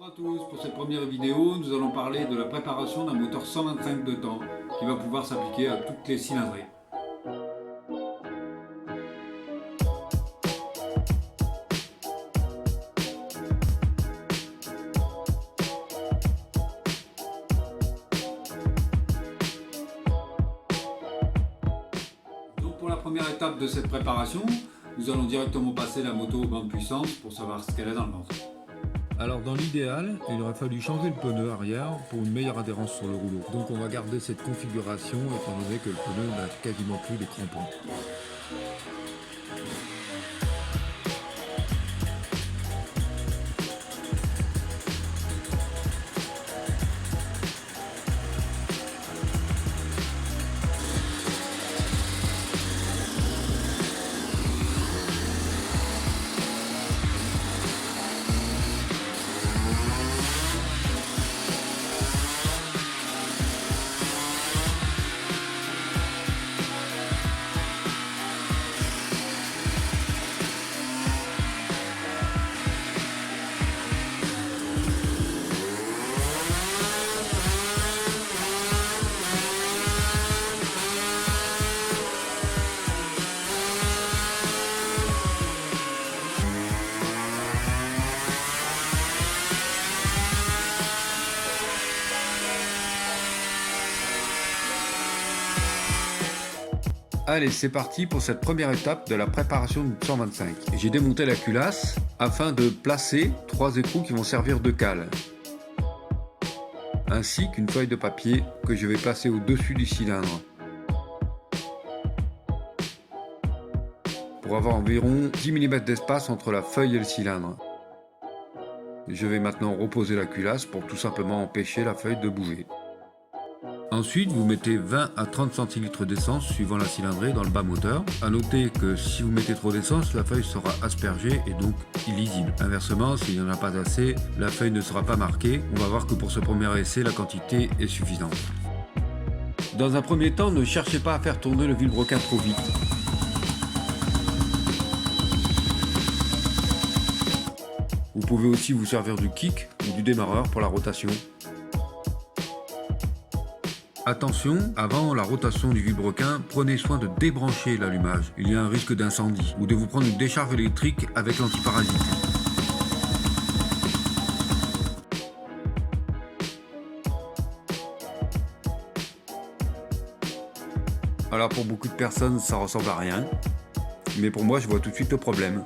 Bonjour à tous, pour cette première vidéo, nous allons parler de la préparation d'un moteur 125 de temps qui va pouvoir s'appliquer à toutes les cylindrées. Donc pour la première étape de cette préparation, nous allons directement passer la moto au bain de puissance pour savoir ce qu'elle a dans le ventre. Alors dans l'idéal, il aurait fallu changer le pneu arrière pour une meilleure adhérence sur le rouleau. Donc on va garder cette configuration étant donné que le pneu n'a quasiment plus les crampons. Allez, c'est parti pour cette première étape de la préparation du 125. J'ai démonté la culasse afin de placer 3 écrous qui vont servir de cale, ainsi qu'une feuille de papier que je vais placer au-dessus du cylindre, pour avoir environ 10 mm d'espace entre la feuille et le cylindre. Je vais maintenant reposer la culasse pour tout simplement empêcher la feuille de bouger. Ensuite, vous mettez 20 à 30 centilitres d'essence suivant la cylindrée dans le bas moteur. A noter que si vous mettez trop d'essence, la feuille sera aspergée et donc illisible. Inversement, s'il n'y en a pas assez, la feuille ne sera pas marquée. On va voir que pour ce premier essai, la quantité est suffisante. Dans un premier temps, ne cherchez pas à faire tourner le vilebrequin trop vite. Vous pouvez aussi vous servir du kick ou du démarreur pour la rotation. Attention, avant la rotation du vilebrequin, prenez soin de débrancher l'allumage. Il y a un risque d'incendie ou de vous prendre une décharge électrique avec l'antiparasite. Alors pour beaucoup de personnes, ça ressemble à rien. Mais pour moi, je vois tout de suite le problème.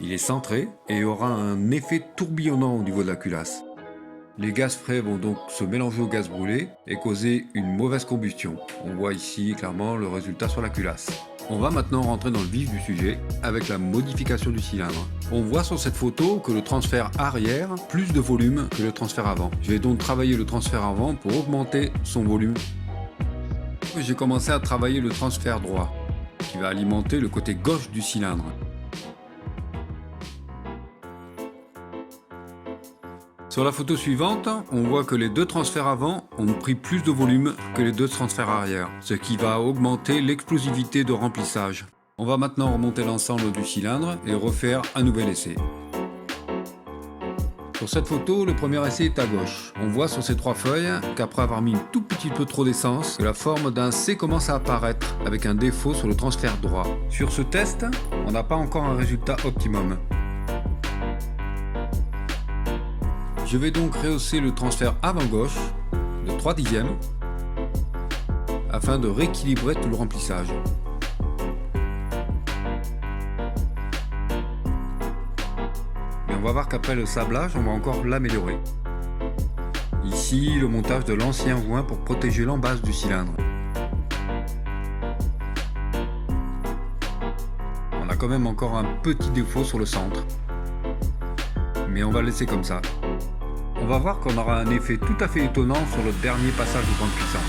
Il est centré et aura un effet tourbillonnant au niveau de la culasse. Les gaz frais vont donc se mélanger au gaz brûlé et causer une mauvaise combustion. On voit ici clairement le résultat sur la culasse. On va maintenant rentrer dans le vif du sujet avec la modification du cylindre. On voit sur cette photo que le transfert arrière a plus de volume que le transfert avant. Je vais donc travailler le transfert avant pour augmenter son volume. J'ai commencé à travailler le transfert droit qui va alimenter le côté gauche du cylindre. Sur la photo suivante, on voit que les deux transferts avant ont pris plus de volume que les deux transferts arrière, ce qui va augmenter l'explosivité de remplissage. On va maintenant remonter l'ensemble du cylindre et refaire un nouvel essai. Sur cette photo, le premier essai est à gauche. On voit sur ces 3 feuilles qu'après avoir mis un tout petit peu trop d'essence, que la forme d'un C commence à apparaître avec un défaut sur le transfert droit. Sur ce test, on n'a pas encore un résultat optimum. Je vais donc rehausser le transfert avant-gauche de 3/10 afin de rééquilibrer tout le remplissage. Mais on va voir qu'après le sablage, on va encore l'améliorer. Ici, le montage de l'ancien joint pour protéger l'embase du cylindre. On a quand même encore un petit défaut sur le centre. Mais on va le laisser comme ça. On va voir qu'on aura un effet tout à fait étonnant sur le dernier passage de grande puissance.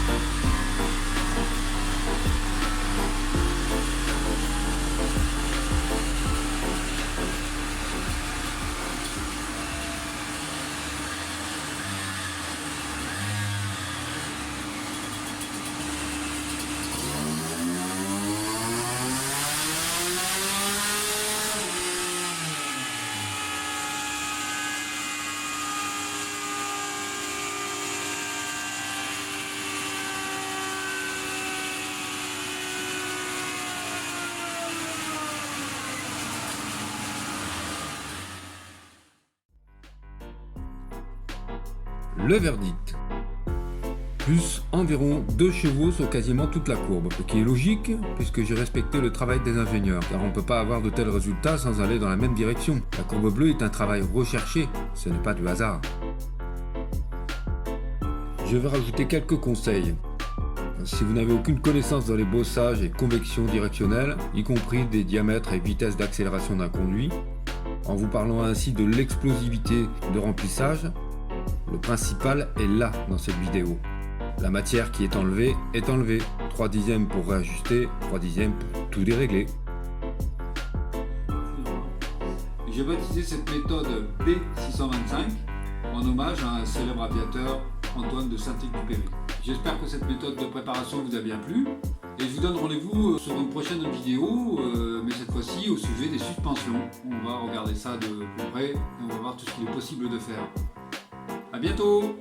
Le verdict. Plus environ 2 chevaux sur quasiment toute la courbe, ce qui est logique puisque j'ai respecté le travail des ingénieurs, car on ne peut pas avoir de tels résultats sans aller dans la même direction. La courbe bleue est un travail recherché, ce n'est pas du hasard. Je vais rajouter quelques conseils. Si vous n'avez aucune connaissance dans les bossages et convections directionnelles, y compris des diamètres et vitesses d'accélération d'un conduit, en vous parlant ainsi de l'explosivité de remplissage, le principal est là dans cette vidéo. La matière qui est enlevée est enlevée. 3 dixièmes pour réajuster, 3 dixièmes pour tout dérégler. J'ai baptisé cette méthode B625 en hommage à un célèbre aviateur, Antoine de Saint-Exupéry. J'espère que cette méthode de préparation vous a bien plu et je vous donne rendez-vous sur une prochaine vidéo, mais cette fois-ci au sujet des suspensions. On va regarder ça de plus près et on va voir tout ce qu'il est possible de faire. A bientôt!